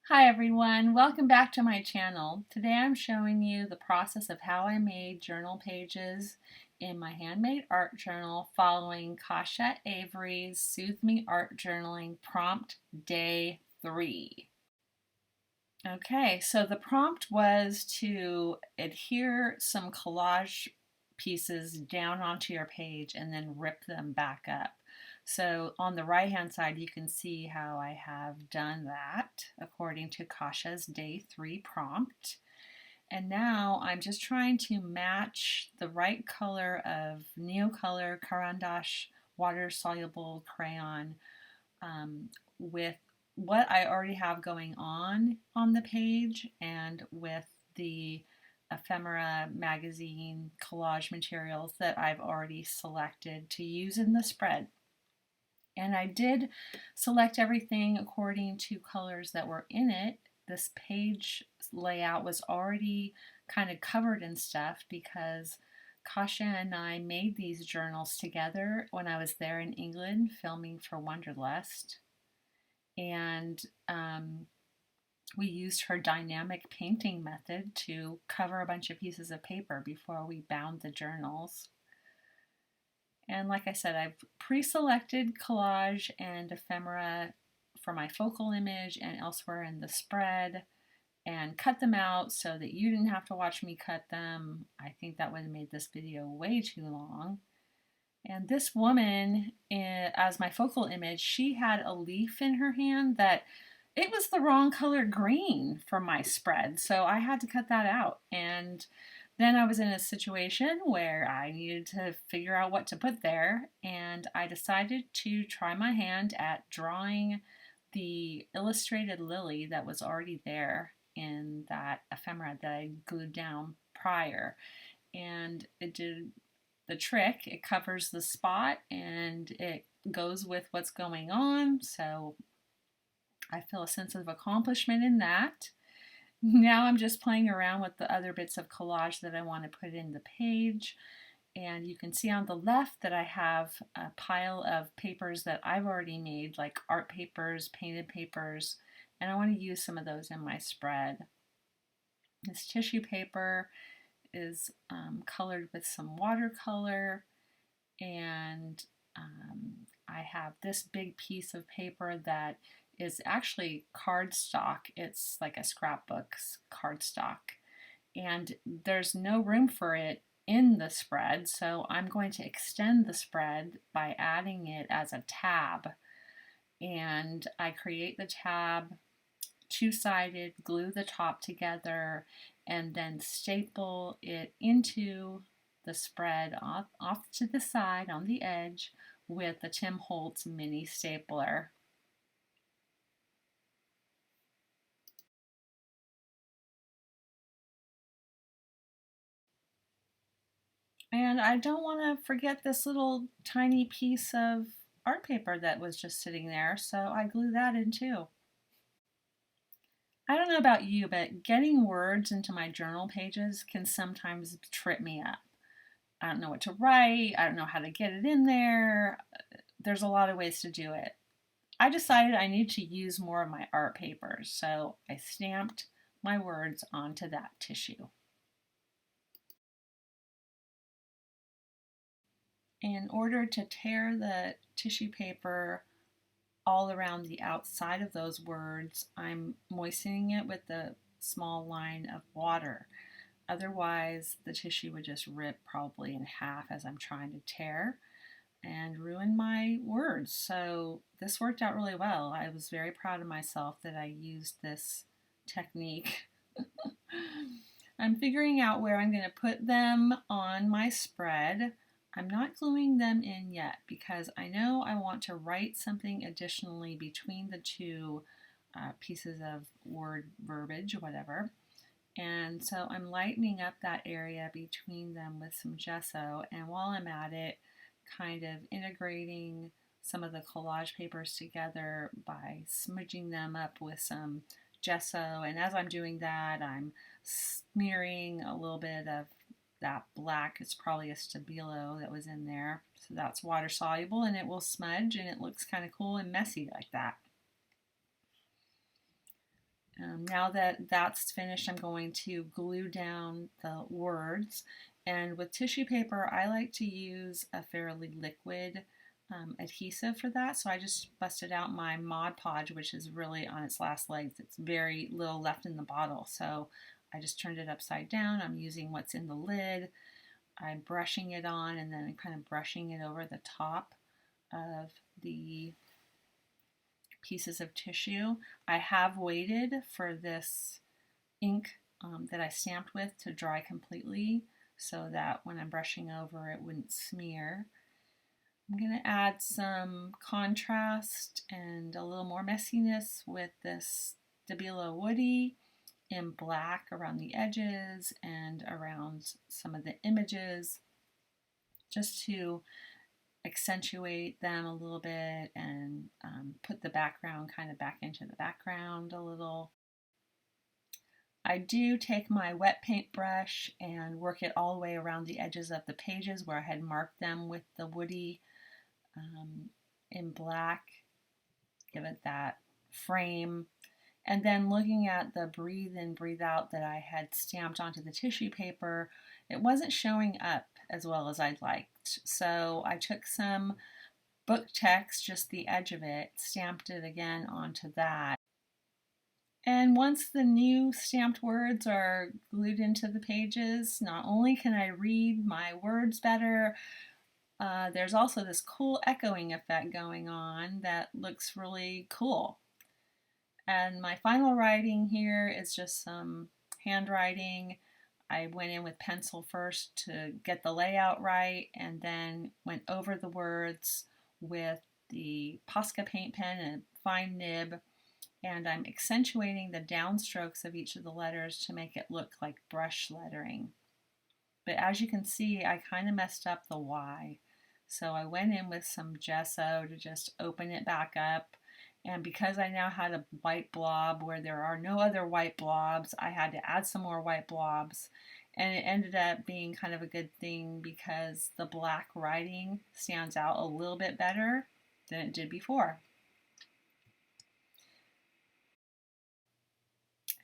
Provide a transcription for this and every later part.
Hi everyone, welcome back to my channel. Today I'm showing you the process of how I made journal pages in my handmade art journal following Kasia Avery's Soothe Me Art Journaling prompt day 3. Okay, so the prompt was to adhere some collage pieces down onto your page and then rip them back up. So on the right hand side you can see how I have done that according to Kasia's day 3 prompt. And now I'm just trying to match the right color of Neocolor Carandash water soluble crayon with what I already have going on the page and with the ephemera magazine collage materials that I've already selected to use in the spread. And I did select everything according to colors that were in it. This page layout was already kind of covered in stuff because Kasia and I made these journals together when I was there in England filming for Wanderlust. And we used her dynamic painting method to cover a bunch of pieces of paper before we bound the journals. And like I said, I've pre-selected collage and ephemera for my focal image and elsewhere in the spread and cut them out so that you didn't have to watch me cut them. I think that would have made this video way too long. And this woman, as my focal image, she had a leaf in her hand that it was the wrong color green for my spread, so I had to cut that out. And then I was in a situation where I needed to figure out what to put there, and I decided to try my hand at drawing the illustrated lily that was already there in that ephemera that I glued down prior. And it did the trick. It covers the spot and it goes with what's going on, so I feel a sense of accomplishment in that. Now I'm just playing around with the other bits of collage that I want to put in the page. And you can see on the left that I have a pile of papers that I've already made, like art papers, painted papers, and I want to use some of those in my spread. This tissue paper is colored with some watercolor, and I have this big piece of paper that is actually cardstock. It's like a scrapbook's cardstock, and there's no room for it in the spread, so I'm going to extend the spread by adding it as a tab. And I create the tab two-sided, glue the top together, and then staple it into the spread off to the side on the edge with the Tim Holtz mini stapler. And I don't want to forget this little tiny piece of art paper that was just sitting there, so I glue that in too. I don't know about you, but getting words into my journal pages can sometimes trip me up. I don't know what to write, I don't know how to get it in there. There's a lot of ways to do it. I decided I need to use more of my art papers, so I stamped my words onto that tissue. In order to tear the tissue paper all around the outside of those words, I'm moistening it with a small line of water. Otherwise, the tissue would just rip probably in half as I'm trying to tear and ruin my words. So this worked out really well. I was very proud of myself that I used this technique. I'm figuring out where I'm going to put them on my spread. I'm not gluing them in yet because I know I want to write something additionally between the two pieces of word verbiage or whatever. And so I'm lightening up that area between them with some gesso, and while I'm at it, kind of integrating some of the collage papers together by smudging them up with some gesso. And as I'm doing that, I'm smearing a little bit of that black, it's probably a Stabilo that was in there. So that's water soluble and it will smudge and it looks kind of cool and messy like that. Now that that's finished, I'm going to glue down the words. And with tissue paper, I like to use a fairly liquid adhesive for that. So I just busted out my Mod Podge, which is really on its last legs. It's very little left in the bottle. So I just turned it upside down. I'm using what's in the lid. I'm brushing it on and then kind of brushing it over the top of the pieces of tissue. I have waited for this ink that I stamped with to dry completely so that when I'm brushing over it wouldn't smear. I'm going to add some contrast and a little more messiness with this Stabilo Woody in black around the edges and around some of the images, just to accentuate them a little bit and put the background kind of back into the background a little. I do take my wet paint brush and work it all the way around the edges of the pages where I had marked them with the woody in black, give it that frame. And then looking at the breathe in, breathe out that I had stamped onto the tissue paper, it wasn't showing up as well as I'd liked. So I took some book text, just the edge of it, stamped it again onto that. And once the new stamped words are glued into the pages, not only can I read my words better, there's also this cool echoing effect going on that looks really cool. And my final writing here is just some handwriting. I went in with pencil first to get the layout right and then went over the words with the Posca paint pen and fine nib, and I'm accentuating the downstrokes of each of the letters to make it look like brush lettering. But as you can see, I kind of messed up the Y. So I went in with some gesso to just open it back up. And because I now had a white blob where there are no other white blobs, I had to add some more white blobs. And it ended up being kind of a good thing because the black writing stands out a little bit better than it did before.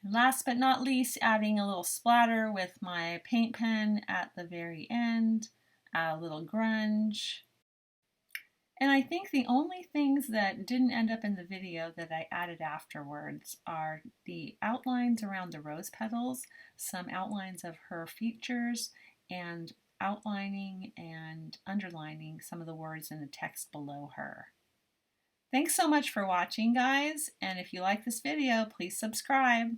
And last but not least, adding a little splatter with my paint pen at the very end, a little grunge. And I think the only things that didn't end up in the video that I added afterwards are the outlines around the rose petals, some outlines of her features, and outlining and underlining some of the words in the text below her. Thanks so much for watching, guys, and if you like this video, please subscribe.